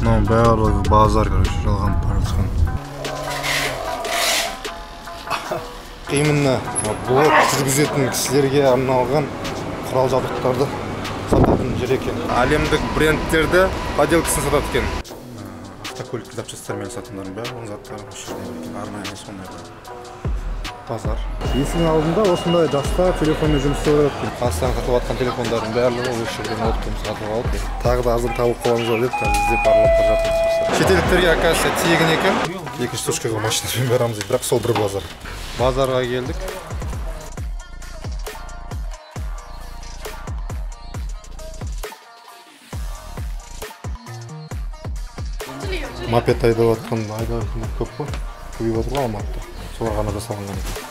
барлығы базар, короче, жалған парадхан. Именно блог жүргізетін кісілерге арналған құрал жабдықтарды сататын жер екен. Әлемдік брендтерді поделкасын сатады екен. Автокөлік запчастармен сатылатын барлық заттар осы жерде екен. Арнайы сондай базар. Есіктің алдында осындай жастар телефонмен жұмыс істеп жатыр. Қазақстан сатып жатқан телефондардың барлығы осы жерден оптом сатып алып, тағы да азын тауып қаламыз ба деп қазір іздеп барлап бара жатырмыз. Шетелдіктерге оказывается тегін екен. Екінші точкаға машинамен барамыз, бірақ сол бір базар. Базарға келдік. Мопед айдап жатқан айдайтындар көп қой. Көбейіп отыр ғой Алматыда. Солар ғана жасалынған екен.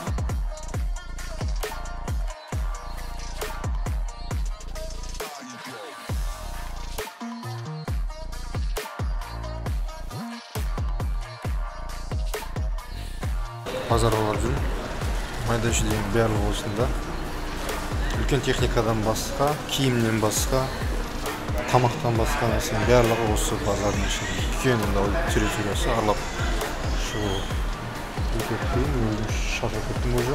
Базар олар жүр. Майда жүдейін барлығы осында. Үлкен техникадан басқа, киімнен басқа, тамақтан басқа нәрсенің барлығы осы базардың ішінде. Үлкен территориясы аралап шығу. Шаршап кеттім уже.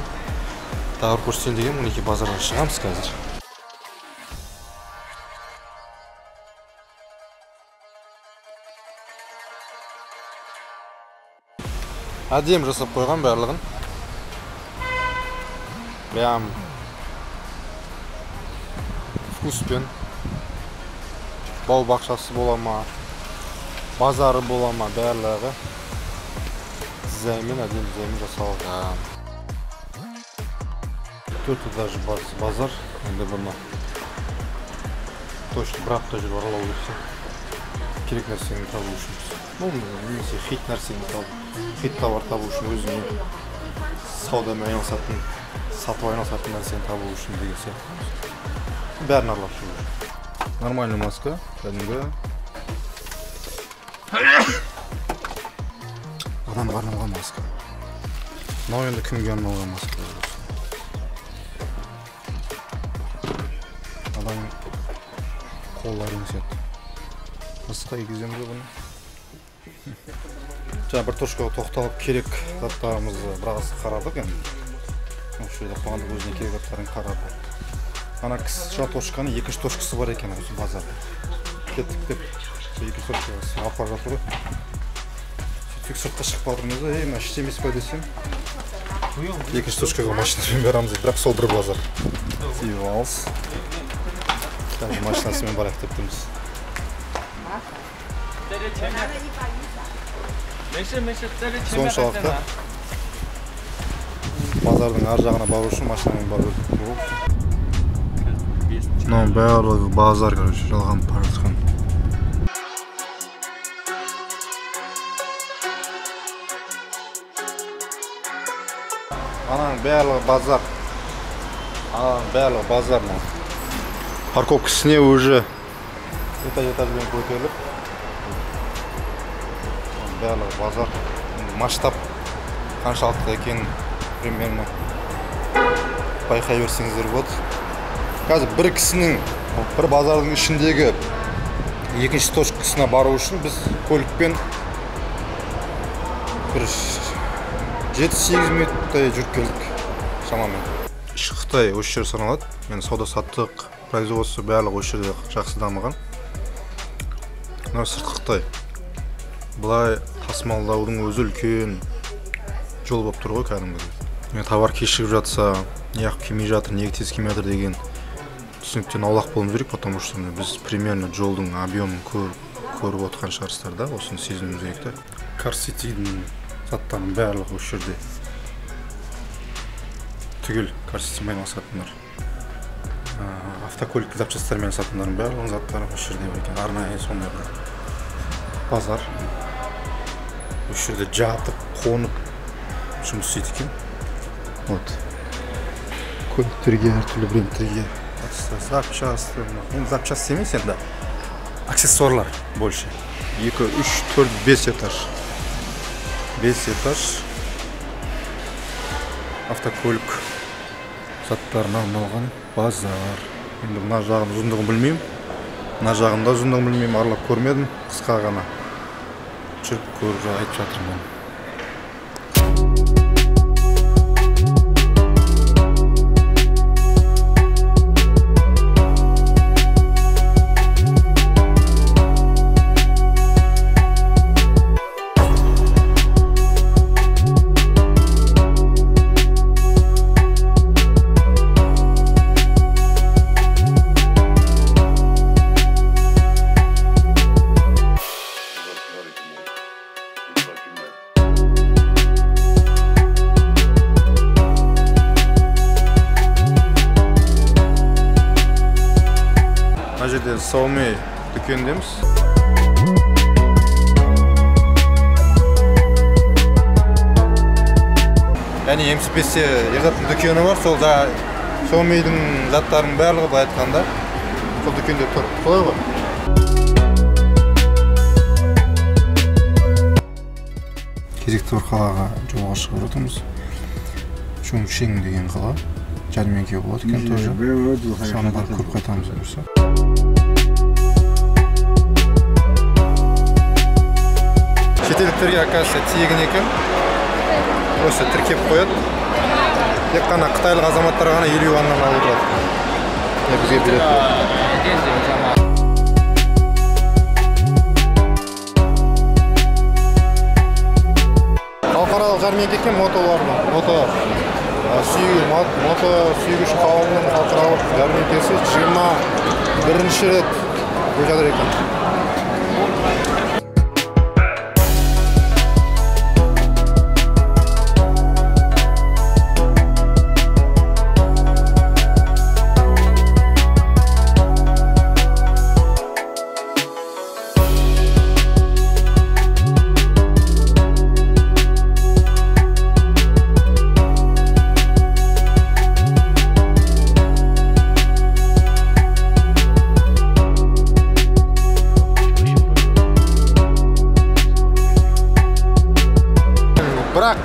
Тағыр көрсетейін деген мінекей базарға шығамыз қазір. Әдем жасап қойған барлығын. Прям вкуспен. Бау бақшасы бола ма, базары бола ма барлығы. Дизайнмен, әдем дизайнмен жасалған. Төрт этажы базар. Енді бұны точно бір апта жүріп аралау керексің. Керек нәрсені табу үшін. Немесе хит нәрсені табу. Хит товар табу үшін өзіңе саудамен айналысатын, сатып айналысатын нәрсені табу үшін деген сияқты. Бәрін аралап жүру. Нормальный маска, кәдімгі. Адамға арналған маска. Мынау енді кімге арналған маска? Адам қолдары еңседі. Масқа егіземіз бұны. Жаңа бір точкаға тоқталып керек заттарымызды біраз қарадық енді. Осы жерде қуандық өзіне керек заттарын қарады. Ана кісі точканың екінші точкасы бар екен осы базарда. Кеттік деп екінші точкаға алып бара жатыр ғой. Сөйтсек сыртқа шығып жатырмыз да, мына іште емес па десем. Екінші точкаға машинамен барамыз, бірақ сол бір базар. Тиіп алыс. Қазір машинасымен барайық деп тұрмыз. Соншалықты базардың ар жағына бару үшін машинамен бару керек. Мынау барлығы базар, короче, жалған парадхан. Ананың барлығы базар. Ананың барлығы базар. Парковкасіне уже этаж-этажбен көтеріліп. Барлығы базар. Масштаб қаншалықты екен примерно байқай берсеңіздер болады. Қазір бір кісінің бір базардың ішіндегі екінші точкасына бару үшін біз көлікпен бір 7-8 минуттай жүріп келдік шамамен. Ішкі Қытай осы жер саналады. Yani сауда-саттық, производство барлығы осы жерде жақсы дамыған. Мына сыртқы Қытай. Бұлай тасымалдаудың өзі үлкен жол болып тұр ғой кәдімгідей. Товар кешігіп жатса, неғып келмей жатыр, неге тез келмей жатыр деген түсініктен аулақ болуымыз керек, потому что біз примерно жолдың объемын көріп отқан шығарсыздар да, осыны сезінуіміз керек та. Car City'дің заттарының барлығы осы жерде. Түгел Car City'мен айналысатындар. Автокөлік запчастармен сатылатын барлығы заттары осы жерде екен. Арнайы сондай бір базар. Осы жерде жатып, қонып жұмыс істейді екен. Вот. Көліктерге, әртүрлі брендтерге запчасты. Запчасты емес енді. Аксессуарлар больше. 2, 3, 4, 5 этаж. 5 этаж. Автокөлік заттарына арналған базар. Енді мына жағын ұзындығын білмеймін. Мына жағында ұзындығын білмеймін, аралап көрмедім, қысқа ғана. жүріп көріп айтып жатырмын. Mына жерде Xiaomi дүкеніндеміз. Яғни М-Space егетін дүкені бар, сол Xiaomi'дің заттарының барлығы былай айтқанда сол дүкенде тұр. Солай ғой? Кезекті бір қалаға жолға шығып отырмыз. Чуншин деген қала. Жәрмеңке болады екен тоже. Соны да көріп қайтамыз бұйырса. Шетелдіктерге оказывается тегін екен. Просто тіркеп қояды. Тек қана қытайлық азаматтар ғана 50 юаннан алып отырады. Бізге береді. Халықаралық жәрмеңке екен мотолар. Мото сүйгіш қауымның халықаралық жәрмеңкесі 21-ші рет өтіп жатыр екен. Бірақ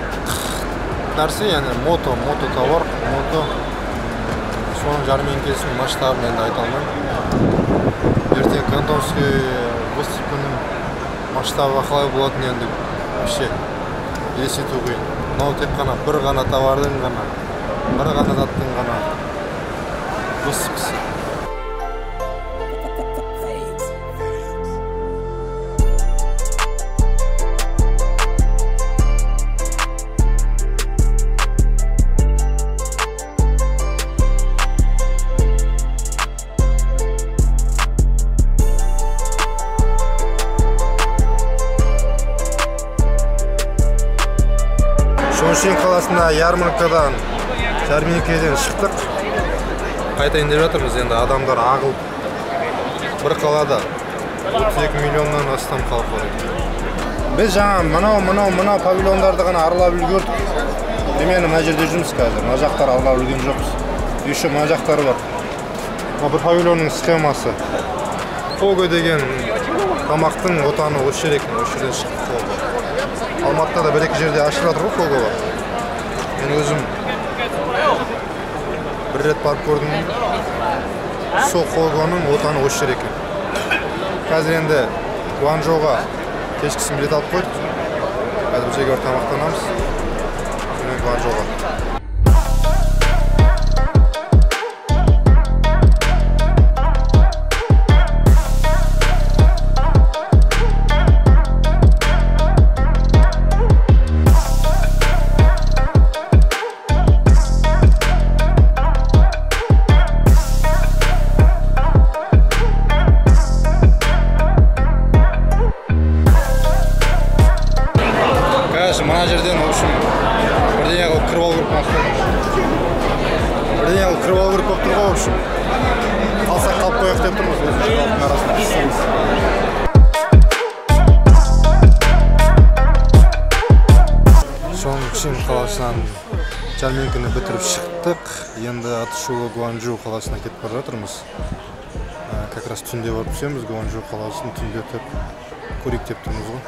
нәрсе, яғни мото товар, соның жәрмеңкесінің масштабын енді айта алмаймын. Ертең Кантонский выставканың масштабы қалай болатынын енді вообще елестету қиын. Мынау тек қана бір ғана товардың ғана, бір ғана заттың ғана выставкасы. Чуншин қаласында жәрмеңкеден шықтық. Қайтайын деп жатырмыз, енді адамдар ағылып. Бір қалада 32 миллионнан астам халық бар. Біз жаңа мынау павильондарды ғана аралап үлгердік. Примерно мына жерде жүрміз қазір. Мына жақтар аралап үлген жоқпыз. Еще мына жақтары бар. Бір павильонның схемасы. Фого деген тамақтың отаны осы жер екен, осы жерден шықтық Фого. Алматыда да бір-екі жерде ашып жатыр ғой Фого бар. Мен өзім бір рет барып көрдім. Сол Фогоның отаны осы жер екен. Қазір енді Гуанчжоуға кешкісін билет алып қойдық. Қазір бір жерге бір тамақтанамыз. Сонымен Гуанчжоуға. Мына жерден, в общем, бірдеңе қылып кіріп алу керек болып тұр ғой, в общем. Қалсақ қалып қояқ деп тұрмыз, өзіміз халықтың арасында пісеміз. Чуншин қаласынан жәрмеңкені бітіріп шықтық. Енді атышулы Гуанчжоу қаласына кетіп бара жатырмыз. Как раз түнде барып түсеміз, Гуанчжоу қаласын түндетіп көрейік деп тұрмыз ғой.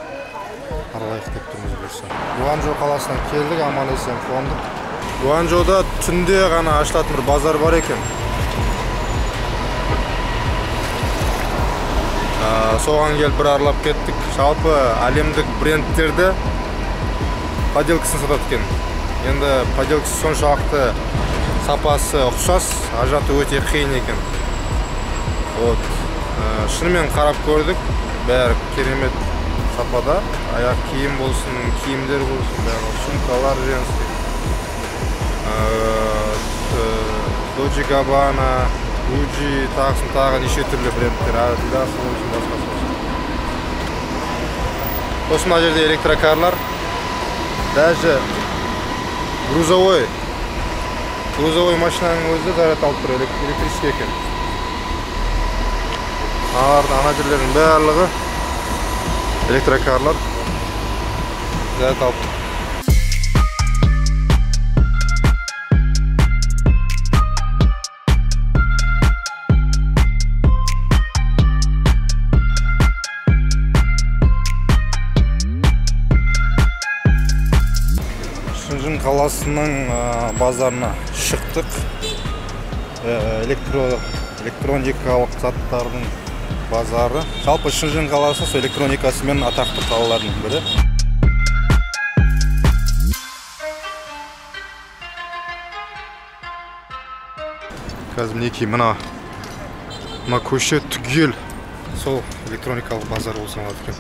Аралайық деп тұрмыз бұйырса. Гуанчжоу қаласына келдік, аман есен қондық. Гуанчжоуда түнде ғана ашылатын бір базар бар екен. Соған келіп бір аралап кеттік. Жалпы әлемдік брендтерді поделкасын сатады екен. Енді поделкасы соншалықты сапасы ұқсас, ажырату өте қиын екен. Вот. Шынымен қарап көрдік, бәрі керемет сапада. Аяқ киім болсын, киімдер болсын, бәрі сумкалар женский. Dolce & Gabbana, Gucci, тағы неше түрлі брендтер, Adidas болсын, басқасы болсын. Осы мына жерде электрокарлар, даже грузовой машинаның өзі заряд алып тұр, электрический екен. Ана жерлердің барлығы электрокарлар заряд алып тұр. Шыңжың қаласының базарына шықтық. Электроникалық заттардың базары. Жалпы Шыңжың қаласы электроникасымен атақты қалалардың бірі. Қазір мінекей мына көше түгел сол электроникалық базар болса алады екен.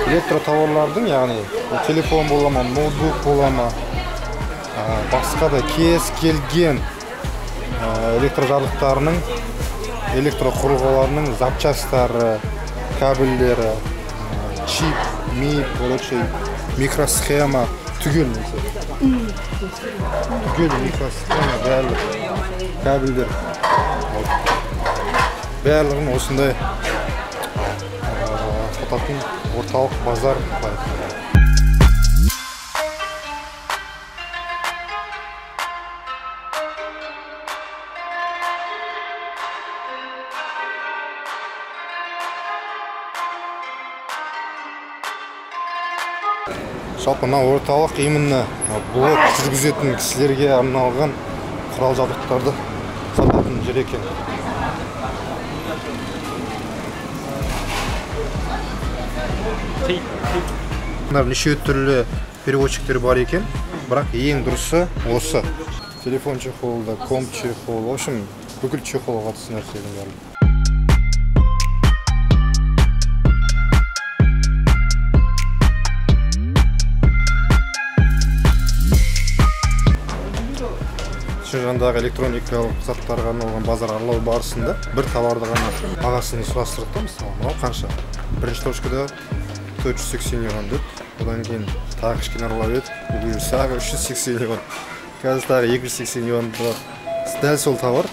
Электро тауарлардың, яғни телефон бола ма, ноутбук бола ма, басқа да кез келген электро жабдықтарының, электро құрылғыларының запчастары, кабельдері, чип, микросхема, түгел микросхема, барлық кабельдер, барлығын осындай сататын орталық базар бар. Жалпы мына орталық именно блог жүргізетін кісілерге арналған құрал жабдықтарды сататын жер екен. Неше түрлі переводчиктер бар екен, бірақ ең дұрысы осы. Телефон чехолы, комп чехолы, в общем, бүкіл чехолға қатысты нәрселердің бәрі. Шыңжаңдағы электроникалық заттарға арналған базар аралау барысында бір товарды ғана бағасын сұрастырдық та, мысалы, мынау қанша? Бірінші точкада 480 евро деді. Одан кейін тағы кішкене аралап еді, тағы 380 евро. Қазір тағы 280 евро дәл сол товар.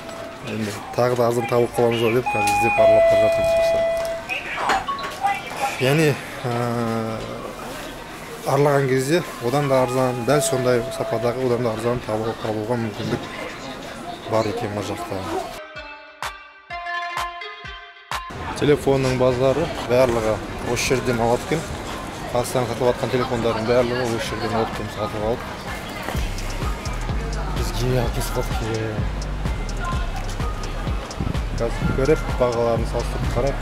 Енді тағы да арзан табылып қаламыз ғой деп, қазір іздеп аралап бара жатырмыз. Яғни аралаған кезде одан да арзан, дәл сондай сападағы одан да арзан табуға мүмкіндік бар екен мына жақта. Телефонның базары барлығы осы жерден алады екен. Қазақстан сатылып жатқан телефондардың барлығы осы жерден оптом сатып алып бізге әкеліп келген. Қазір көріп бағаларын салыстырып қарап.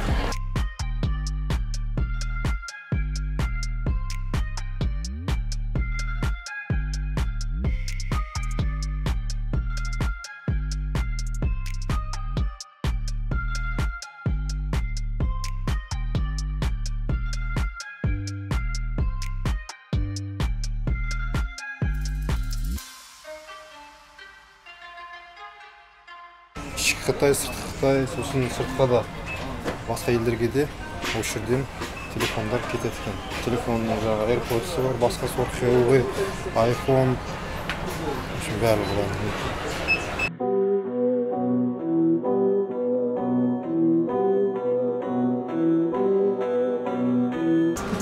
Қытай, сыртқы Қытай, сосын сыртқа да басқа елдерге де осы жерден телефондар кетеді екен. Телефонның жаңағы AirPods бар, басқасы бар, Huawei, iPhone, барлығы бар.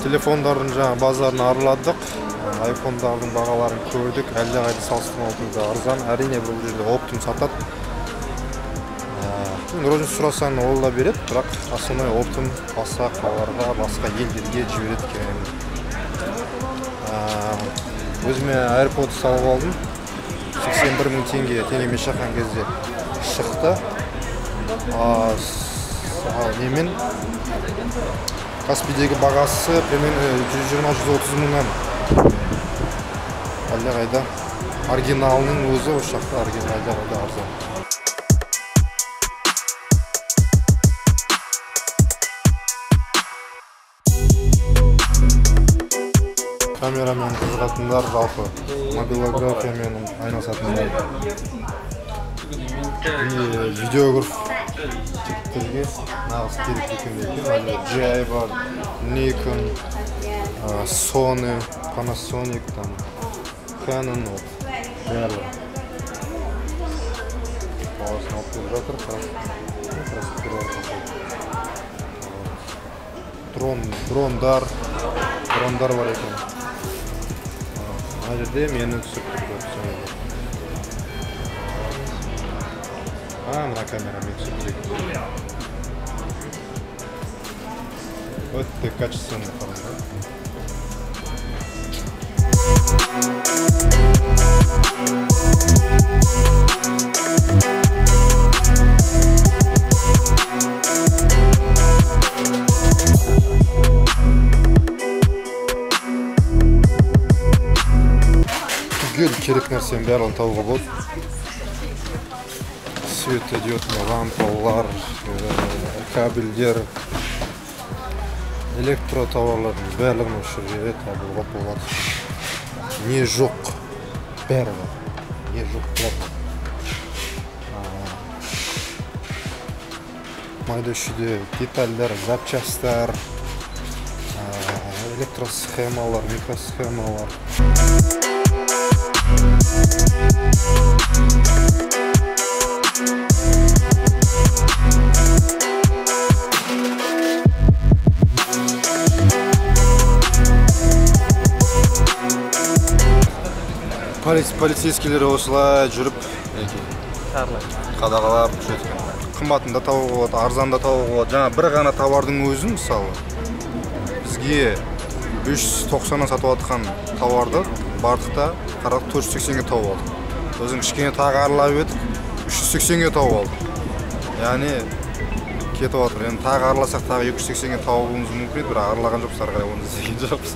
Телефондардың жаңағы базарын араладық, iPhone-дардың бағаларын көрдік, әлдеқайда салыстырмалы түрде арзан. Әрине бұл жерде оптом сатады. розница сурасаң ол да береді, бірақ основной оптым басқа қалаларға, басқа елдерге жібереді екен. Өзіме AirPods салып алдым. 81 мың теңгеме шаққан кезде шықты. Немен Каспийдегі бағасы примерно 120-130 мыңнан. Әлде қайда оригиналының өзі осы жақта оригиналда арзан. Камерамен қызығатындар, жалпы мобилографиямен айналысатындар, видеограф жігіттерге нағыз керек екен. DJI бар, Nikon, Sony, Panasonic, Canon, бәрі. Бағасын алып келіп жатыр, дрондар бар екен. Мына жерде мені түсіп тұрды. Мына камера мен түсіп тұрды. Өтті качественный қараңдар. Керек нәрсенің бәрін табуға болады. Светодиодный лампалар, кабельдер, электро тауарлардың барлығын осы жерде табуға болады. Не жоқ, бәрі бар. Не жоқ, бәрі бар. Майда-шүйде детальдар, запчастар, электросхемалар, микросхемалар. Полицейскийлер осылай жүріп қадағалап жүреді. Қымбатын да табуға болады, арзан да табуға болады. Жаңа бір ғана товардың өзін, мысалы, бізге 590-нан сатып жатқан товарды бардықта 480-ге тауып алдық. Өзің кішкене тағы аралап едік, 380-ге тауып алдық. Яғни кетіп жатыр. Енді тағы араласақ тағы 280-ге тауыбымыз мүмкін, бірақ аралаған жоқпыз, ары қарай оны іздеген жоқпыз.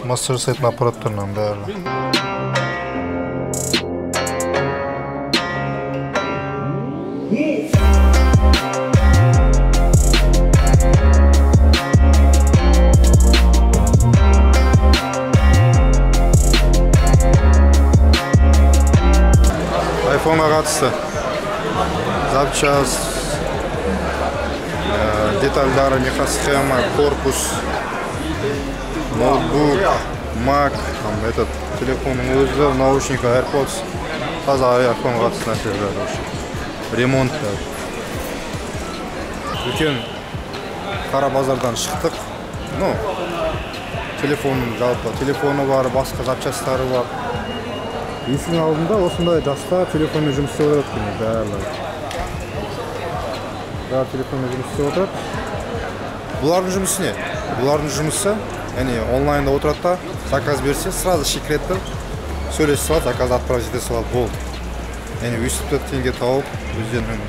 Массаж жасайтын аппараттарынан бәрі. iPhone-ға қатысты запчас, детальдары, микросхема, корпус, ноутбук, Mac, этот телефонның өзі, наушник, AirPods, таза iPhone қатысты нәрселер. Ремонт. Үлкен қара базардан шықтық. Жалпы телефоны бар, басқа запчастары бар. Есінің алдында осындай жастар телефонмен жұмыс істеп отырады. Бәрі телефонмен жұмыс істеп отырады. Бұлардың жұмысы не? Бұлардың жұмысы онлайнда отырады да, заказ берсе, сразу шекретті сөйлесе салады, заказды отправить ете салады, болды. Өйстіпті теңге тауып, өздерінің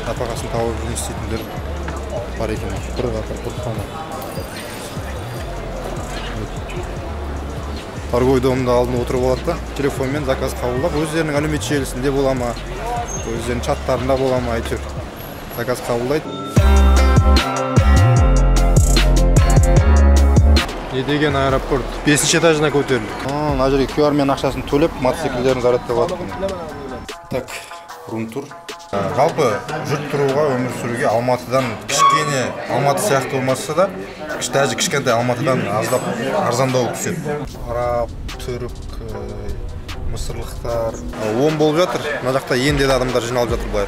нәпақасын тауып жұмыс істейтіндер бар екен. Бір қатар, бір қана. Торговый домында алдында отырып алады да, телефонмен заказ қабылдап, өздерінің әлеуметтік желісінде бола ма, өздерінің чаттарында бола ма, әйтеуір заказ қабылдайды. Не деген аэропорт? 5-ші этажына көтерілдік. Мына жерге QR-мен ақшасын төлеп, мотоциклдерін зарядтап алады. Так, рум-тур. Жалпы жүріп тұруға, өмір сүруге Алматыдан кішкене, Алматы сияқты болмаса да, даже кішкентай Алматыдан аздап арзандау түседі. Араб, түрік, мысырлықтар 10 болып жатыр. Мына жақта енді адамдар жиналып жатыр былай.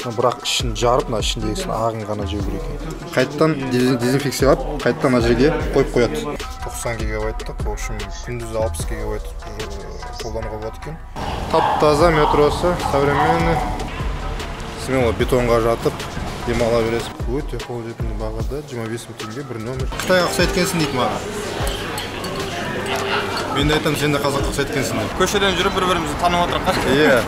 Бірақ ішін жарып, мына ішіндегісін ағын ғана жеу керек екен. Қайттан дезинфекциялап, қайттан мына жерге қойып қояды. 90 гигабайттық, в общем, күндіз 60 гигабайт қолдануға болады екен. Тап-таза метросы, современный. Смело бетонға жатып, демала бересіз. Өте қолжетімді бағада 25 мың теңге бір номер. Қытайға ұқсайды екенсің дейді маған. Мен де айтамын, сен де қазаққа ұқсайды екенсің деп. Көшеден жүріп бір-бірімізді танып отырмыз. Иә.